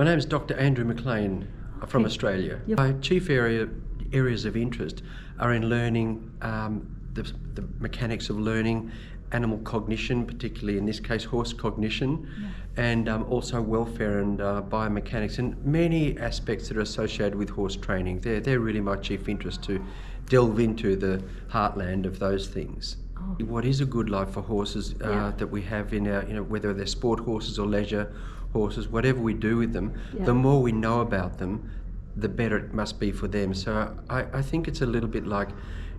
My name is Dr. Andrew McLean from Australia. Yep. My chief areas of interest are in learning, the mechanics of learning, animal cognition, particularly in this case horse cognition, and also welfare and biomechanics, and many aspects that are associated with horse training. They're really my chief interest, to delve into the heartland of those things. What is a good life for horses that we have in our, whether they're sport horses or leisure horses, whatever we do with them, the more we know about them, the better it must be for them. So I think it's a little bit like,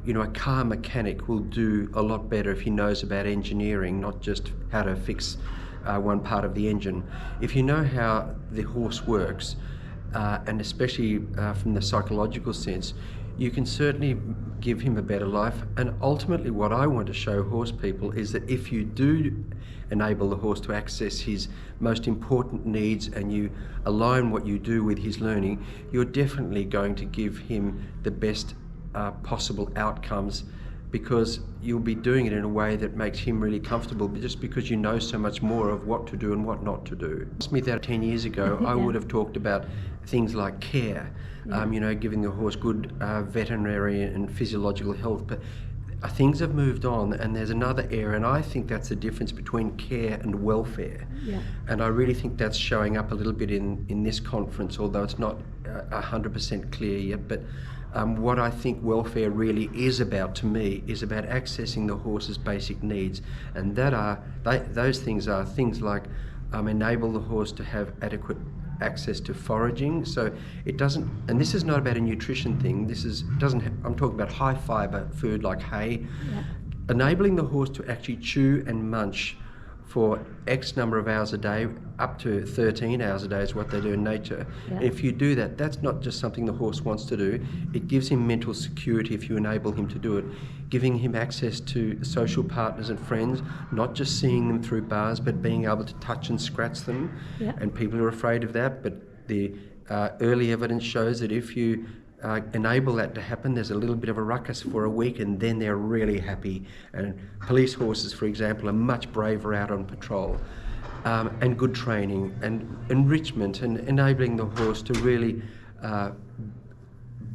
a car mechanic will do a lot better if he knows about engineering, not just how to fix one part of the engine. If you know how the horse works, and especially from the psychological sense, you can certainly give him a better life. And ultimately what I want to show horse people is that if you do enable the horse to access his most important needs and you align what you do with his learning, you're definitely going to give him the best possible outcomes, because you'll be doing it in a way that makes him really comfortable, just because you know so much more of what to do and what not to do. Asked me that 10 years ago, I would have talked about things like care, giving the horse good veterinary and physiological health, but things have moved on, and there's another area, and I think that's the difference between care and welfare. And I really think that's showing up a little bit in this conference, although it's not 100% clear yet. But what I think welfare really is about, to me, is about accessing the horse's basic needs, and those things are things like enable the horse to have adequate access to foraging. So it doesn't, and this is not about a nutrition thing, I'm talking about high fibre food like hay. Enabling the horse to actually chew and munch for X number of hours a day, up to 13 hours a day is what they do in nature. If you do that, that's not just something the horse wants to do, it gives him mental security if you enable him to do it, giving him access to social partners and friends, not just seeing them through bars, but being able to touch and scratch them. And people are afraid of that, but the early evidence shows that if you enable that to happen, there's a little bit of a ruckus for a week, and then they're really happy. And police horses, for example, are much braver out on patrol. And good training and enrichment, and enabling the horse to really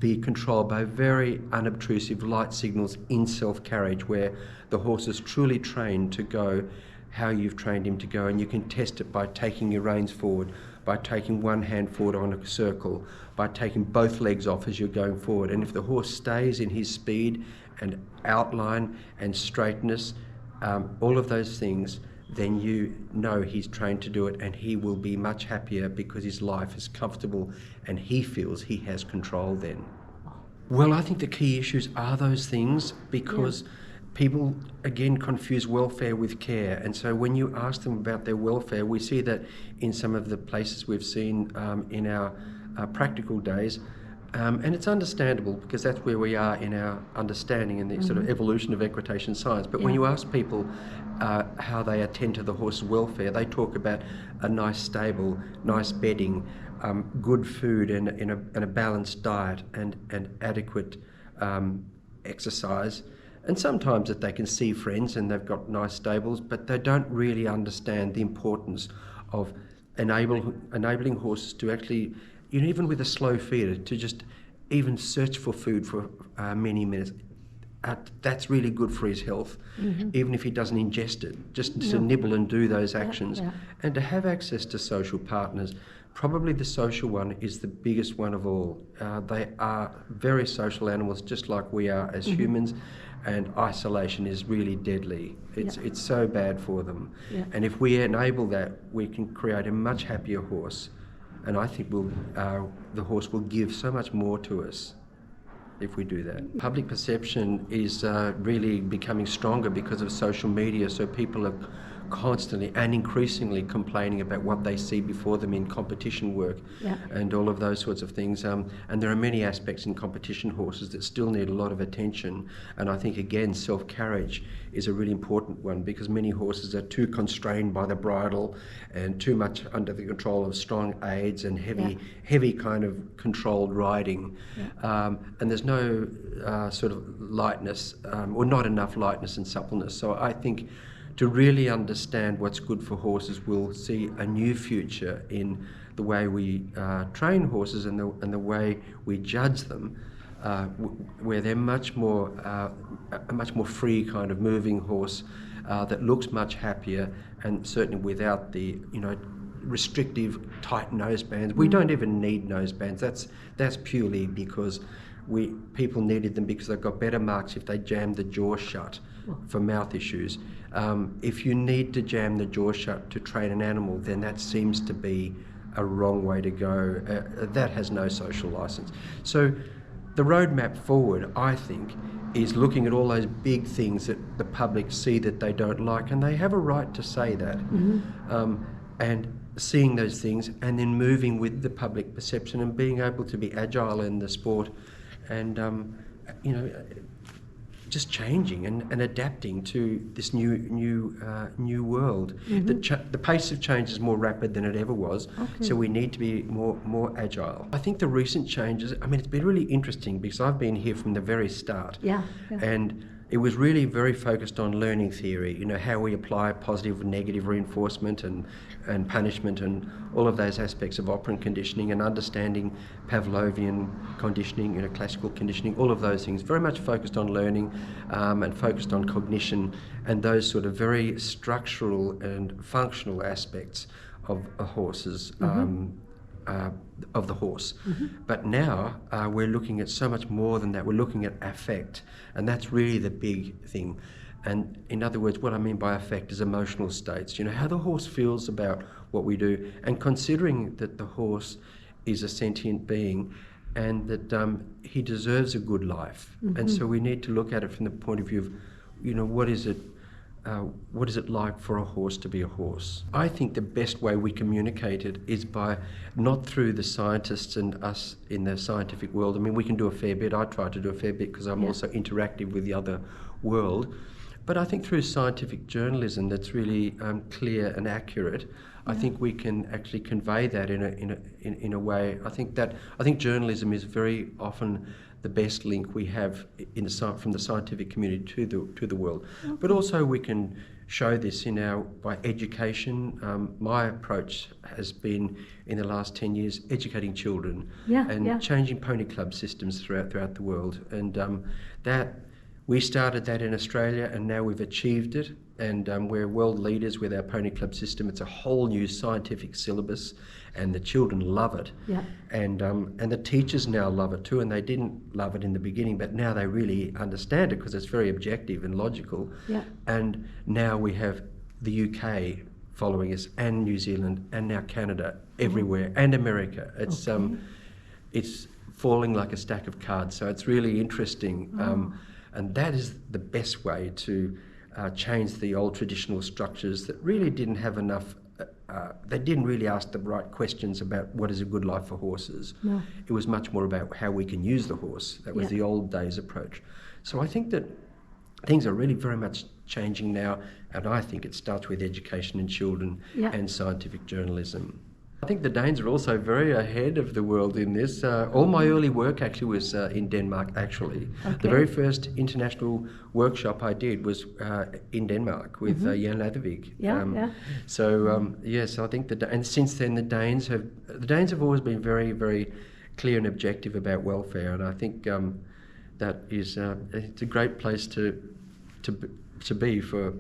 be controlled by very unobtrusive light signals in self-carriage, where the horse is truly trained to go how you've trained him to go, and you can test it by taking your reins forward, by taking one hand forward on a circle, by taking both legs off as you're going forward. And if the horse stays in his speed and outline and straightness, all of those things, then you know he's trained to do it, and he will be much happier because his life is comfortable and he feels he has control then. Well, I think the key issues are those things, because people, again, confuse welfare with care. And so when you ask them about their welfare, we see that in some of the places we've seen in our practical days. And it's understandable, because that's where we are in our understanding and the sort of evolution of equitation science. But when you ask people how they attend to the horse's welfare, they talk about a nice stable, nice bedding, good food and a balanced diet and adequate exercise. And sometimes that they can see friends and they've got nice stables, but they don't really understand the importance of enabling horses to actually, even with a slow feeder, to just even search for food for many minutes. That's really good for his health, even if he doesn't ingest it, just to nibble and do those actions. And to have access to social partners, probably the social one is the biggest one of all. They are very social animals, just like we are as humans, and isolation is really deadly. It's so bad for them. And if we enable that, we can create a much happier horse. And I think the horse will give so much more to us if we do that. Public perception is really becoming stronger because of social media, so people are constantly and increasingly complaining about what they see before them in competition work and all of those sorts of things. And there are many aspects in competition horses that still need a lot of attention. And I think, again, self-carriage is a really important one, because many horses are too constrained by the bridle and too much under the control of strong aids and heavy kind of controlled riding. And there's no sort of lightness, or not enough lightness and suppleness. So I think to really understand what's good for horses, we'll see a new future in the way we train horses and the way we judge them, where they're much more a much more free kind of moving horse that looks much happier, and certainly without the restrictive tight nosebands. We don't even need nosebands. That's purely because people needed them because they got better marks if they jammed the jaw shut for mouth issues. If you need to jam the jaw shut to train an animal, then that seems to be a wrong way to go. That has no social license. So the roadmap forward, I think, is looking at all those big things that the public see that they don't like, and they have a right to say that. And seeing those things and then moving with the public perception and being able to be agile in the sport and just changing and adapting to this new world. The pace of change is more rapid than it ever was, so we need to be more agile. I think the recent changes, I mean, it's been really interesting because I've been here from the very start. And it was really very focused on learning theory, how we apply positive and negative reinforcement and punishment and all of those aspects of operant conditioning and understanding Pavlovian conditioning, classical conditioning, all of those things, very much focused on learning and focused on cognition and those sort of very structural and functional aspects of a horse's of the horse. But now we're looking at so much more than that. We're looking at affect, and that's really the big thing. And in other words, what I mean by affect is emotional states, how the horse feels about what we do, and considering that the horse is a sentient being and that he deserves a good life. And so we need to look at it from the point of view of, what is it like for a horse to be a horse? I think the best way we communicate it is by not through the scientists and us in the scientific world. I mean, we can do a fair bit. I try to do a fair bit because I'm also interactive with the other world. But I think through scientific journalism that's really clear and accurate, I think we can actually convey that in a way. I think journalism is very often the best link we have from the scientific community to the world. But also we can show this by education. My approach has been in the last 10 years educating children and changing pony club systems throughout the world. And that we started that in Australia, and now we've achieved it, and we're world leaders with our pony club system. It's a whole new scientific syllabus, and the children love it. And the teachers now love it too, and they didn't love it in the beginning, but now they really understand it because it's very objective and logical. And now we have the UK following us, and New Zealand, and now Canada, everywhere, and America. It's falling like a stack of cards, so it's really interesting. And that is the best way to change the old traditional structures that really didn't have enough, they didn't really ask the right questions about what is a good life for horses. It was much more about how we can use the horse. That was the old days approach. So I think that things are really very much changing now, and I think it starts with education in children and scientific journalism. I think the Danes are also very ahead of the world in this. All my early work actually was in Denmark, actually. The very first international workshop I did was in Denmark with Jan Ladervik. So I think and since then the Danes have always been very, very clear and objective about welfare, and I think that is it's a great place to be for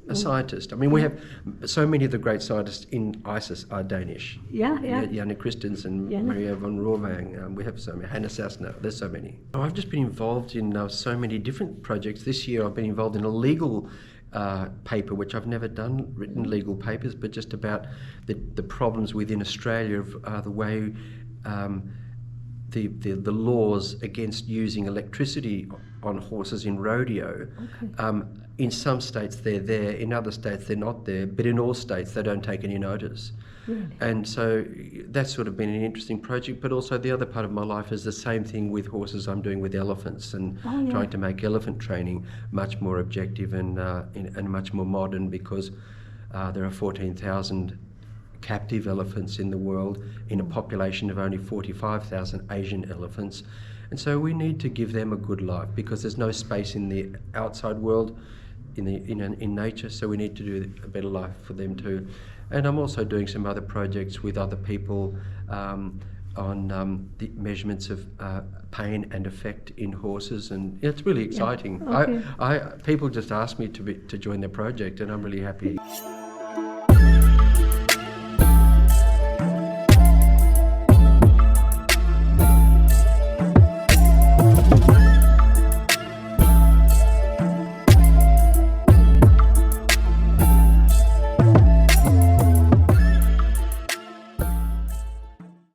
a scientist. I mean, we have so many of the great scientists in ISIS are Danish. Janne Christensen, Maria von Rovang. We have so many. Hannah Sassner. There's so many. I've just been involved in so many different projects. This year I've been involved in a legal paper, which I've never written legal papers, but just about the problems within Australia of the way the laws against using electricity on horses in rodeo. In some states they're there, in other states they're not there, but in all states they don't take any notice. And so that's sort of been an interesting project, but also the other part of my life is the same thing with horses I'm doing with elephants, and trying to make elephant training much more objective and much more modern, because there are 14,000 captive elephants in the world in a population of only 45,000 Asian elephants. And so we need to give them a good life, because there's no space in the outside world. in nature, so we need to do a better life for them too. And I'm also doing some other projects with other people on the measurements of pain and effect in horses, and it's really exciting. Yeah. Okay. People just ask me to join their project, and I'm really happy.